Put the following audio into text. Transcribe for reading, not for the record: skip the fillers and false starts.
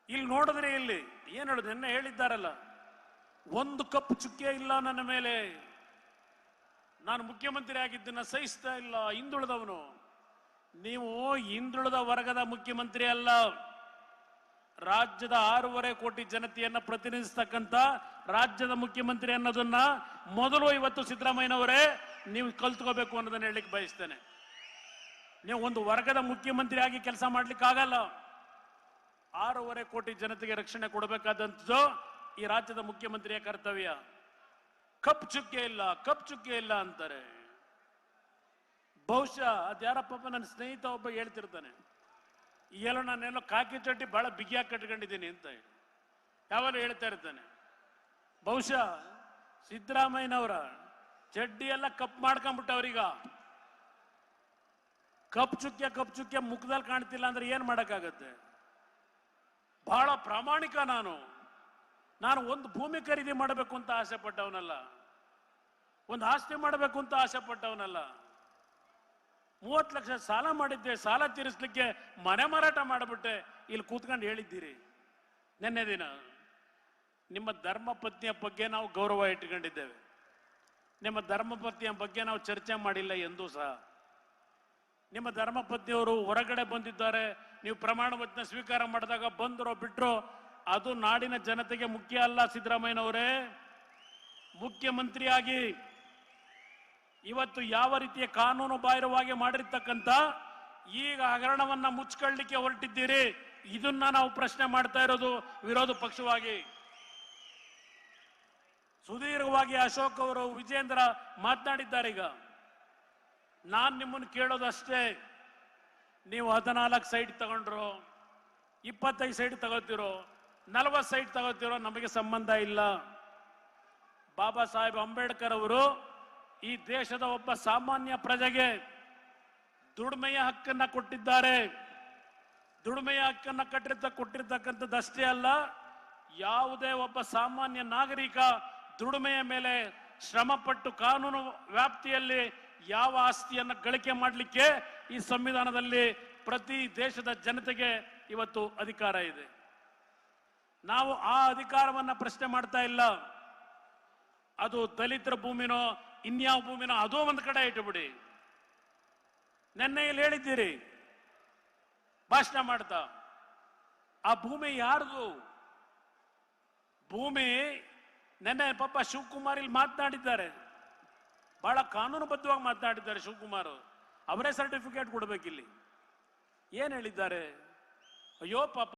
ಇಲ್ಲಿ ನೋಡಿದ್ರೆ ಇಲ್ಲಿ ಏನ್ ಹೇಳುದು, ನಿನ್ನೆ ಹೇಳಿದ್ದಾರಲ್ಲ, ಒಂದು ಕಪ್ಪು ಚುಕ್ಕೆ ಇಲ್ಲ ನನ್ನ ಮೇಲೆ, ನಾನು ಮುಖ್ಯಮಂತ್ರಿ ಆಗಿದ್ದನ್ನ ಸಹಿಸ್ತಾ ಇಲ್ಲ, ಹಿಂದುಳಿದವನು. ನೀವು ಹಿಂದುಳಿದ ವರ್ಗದ ಮುಖ್ಯಮಂತ್ರಿ ಅಲ್ಲ, ರಾಜ್ಯದ 6.5 ಕೋಟಿ ಜನತೆಯನ್ನ ಪ್ರತಿನಿಧಿಸ್ತಕ್ಕಂಥ ರಾಜ್ಯದ ಮುಖ್ಯಮಂತ್ರಿ ಅನ್ನೋದನ್ನ ಮೊದಲು ಇವತ್ತು ಸಿದ್ದರಾಮಯ್ಯನವರೇ ನೀವು ಕಲ್ತ್ಕೋಬೇಕು ಅನ್ನೋದನ್ನ ಹೇಳಲಿಕ್ಕೆ ಬಯಸ್ತೇನೆ. ನೀವು ಒಂದು ವರ್ಗದ ಮುಖ್ಯಮಂತ್ರಿ ಆಗಿ ಕೆಲಸ ಮಾಡ್ಲಿಕ್ಕೆ ಆಗಲ್ಲ. 6.5 ಕೋಟಿ ಜನತೆಗೆ ರಕ್ಷಣೆ ಕೊಡಬೇಕಾದಂಥದ್ದು ಈ ರಾಜ್ಯದ ಮುಖ್ಯಮಂತ್ರಿಯ ಕರ್ತವ್ಯ. ಕಪ್ ಚುಕ್ಕೆ ಇಲ್ಲ ಅಂತಾರೆ. ಬಹುಶಃ ಅದ್ಯಾರಪ್ಪ ನನ್ನ ಸ್ನೇಹಿತ ಒಬ್ಬ ಹೇಳ್ತಿರ್ತಾನೆ, ಎಲ್ಲ ನಾನೆಲ್ಲೋ ಕಾಕಿ ಚಡ್ಡಿ ಬಹಳ ಬಿಗಿಯಾಗಿ ಕಟ್ಕೊಂಡಿದ್ದೀನಿ ಅಂತ ಯಾವಾಗ ಹೇಳ್ತಾ ಇರ್ತಾನೆ. ಬಹುಶಃ ಸಿದ್ದರಾಮಯ್ಯನವರ ಚಡ್ಡಿ ಎಲ್ಲ ಕಪ್ ಮಾಡ್ಕೊಂಡ್ಬಿಟ್ಟವ್ರೀಗ. ಕಪ್ ಚುಕ್ಕೆ ಮುಖದಲ್ಲಿ ಕಾಣ್ತಿಲ್ಲ ಅಂದ್ರೆ ಏನ್ ಮಾಡಕ್ಕಾಗತ್ತೆ? ಬಹಳ ಪ್ರಾಮಾಣಿಕ ನಾನು ಒಂದು ಭೂಮಿ ಖರೀದಿ ಮಾಡಬೇಕು ಅಂತ ಆಸೆ ಪಟ್ಟವನಲ್ಲ, ಒಂದು ಆಸ್ತಿ ಮಾಡಬೇಕು ಅಂತ ಆಸೆ ಪಟ್ಟವನಲ್ಲ. 30 ಲಕ್ಷ ಸಾಲ ಮಾಡಿದ್ದೆ, ಸಾಲ ತೀರಿಸಲಿಕ್ಕೆ ಮನೆ ಮಾರಾಟ ಮಾಡಿಬಿಟ್ಟೆ. ಇಲ್ಲಿ ಕೂತ್ಕೊಂಡು ಹೇಳಿದ್ದೀರಿ ನಿನ್ನೆ ದಿನ. ನಿಮ್ಮ ಧರ್ಮಪತ್ನಿಯ ಬಗ್ಗೆ ನಾವು ಗೌರವ ಇಟ್ಕೊಂಡಿದ್ದೇವೆ, ನಿಮ್ಮ ಧರ್ಮಪತ್ನಿಯ ಬಗ್ಗೆ ನಾವು ಚರ್ಚೆ ಮಾಡಿಲ್ಲ ಎಂದೂ ಸಹ. ನಿಮ್ಮ ಧರ್ಮಪತ್ನಿಯವರು ಹೊರಗಡೆ ಬಂದಿದ್ದಾರೆ, ನೀವು ಪ್ರಮಾಣ ವಚನ ಸ್ವೀಕಾರ ಮಾಡಿದಾಗ ಬಂದರೋ ಬಿಟ್ರೋ ಅದು ನಾಡಿನ ಜನತೆಗೆ ಮುಖ್ಯ ಅಲ್ಲ. ಸಿದ್ದರಾಮಯ್ಯನವರೇ, ಮುಖ್ಯಮಂತ್ರಿಯಾಗಿ ಇವತ್ತು ಯಾವ ರೀತಿಯ ಕಾನೂನು ಬಾಹಿರವಾಗಿ ಮಾಡಿರ್ತಕ್ಕಂಥ ಈಗ ಹಗರಣವನ್ನ ಮುಚ್ಕೊಳ್ಳಿಕ್ಕೆ ಹೊರಟಿದ್ದೀರಿ, ಇದನ್ನ ನಾವು ಪ್ರಶ್ನೆ ಮಾಡ್ತಾ ಇರೋದು ವಿರೋಧ ಪಕ್ಷವಾಗಿ. ಸುದೀರ್ಘವಾಗಿ ಅಶೋಕ್ ಅವರು, ವಿಜೇಂದ್ರ ಮಾತನಾಡಿದ್ದಾರೆ. ಈಗ ನಾನ್ ನಿಮ್ಮನ್ನು ಕೇಳೋದಷ್ಟೇ, ನೀವು 14 ಸೈಟ್ ತಗೊಂಡ್ರು, 25 ಸೈಟ್ ತಗೋತಿರೋ, 40 ಸೈಟ್ ತಗೋತಿರೋ, ನಮಗೆ ಸಂಬಂಧ ಇಲ್ಲ. ಬಾಬಾ ಸಾಹೇಬ್ ಅಂಬೇಡ್ಕರ್ ಅವರು ಈ ದೇಶದ ಒಬ್ಬ ಸಾಮಾನ್ಯ ಪ್ರಜೆಗೆ ದುಡಿಮೆಯ ಹಕ್ಕನ್ನ ಕೊಟ್ಟಿದ್ದಾರೆ. ದುಡಿಮೆಯ ಹಕ್ಕನ್ನ ಕೊಟ್ಟಿರ್ತಕ್ಕಂಥದ್ದಷ್ಟೇ ಅಲ್ಲ, ಯಾವುದೇ ಒಬ್ಬ ಸಾಮಾನ್ಯ ನಾಗರಿಕ ದುಡಿಮೆಯ ಮೇಲೆ ಶ್ರಮಪಟ್ಟು ಕಾನೂನು ವ್ಯಾಪ್ತಿಯಲ್ಲಿ ಯಾವ ಆಸ್ತಿಯನ್ನು ಗಳಿಕೆ ಮಾಡಲಿಕ್ಕೆ ಈ ಸಂವಿಧಾನದಲ್ಲಿ ಪ್ರತಿ ದೇಶದ ಜನತೆಗೆ ಇವತ್ತು ಅಧಿಕಾರ ಇದೆ. ನಾವು ಆ ಅಧಿಕಾರವನ್ನ ಪ್ರಶ್ನೆ ಮಾಡ್ತಾ ಇಲ್ಲ. ಅದು ದಲಿತರ ಭೂಮಿನೋ ಇನ್ಯಾವ ಭೂಮಿನೋ ಅದೋ ಒಂದು ಕಡೆ ಇಟ್ಟುಬಿಡಿ. ನೆನ್ನೆ ಇಲ್ಲಿ ಹೇಳಿದ್ದೀರಿ ಭಾಷಣ ಮಾಡ್ತಾ, ಆ ಭೂಮಿ ಯಾರ್ದು? ಭೂಮಿ ನೆನ್ನೆ ಪಾಪ ಶಿವಕುಮಾರ್ ಇಲ್ಲಿ ಮಾತನಾಡಿದ್ದಾರೆ, ಬಹಳ ಕಾನೂನುಬದ್ಧವಾಗಿ ಮಾತನಾಡಿದ್ದಾರೆ ಶಿವಕುಮಾರ್. ಅವರೇ ಸರ್ಟಿಫಿಕೇಟ್ ಕೊಡ್ಬೇಕಿಲ್ಲಿ. ಏನ್ ಹೇಳಿದ್ದಾರೆ? ಅಯ್ಯೋ ಪಾಪ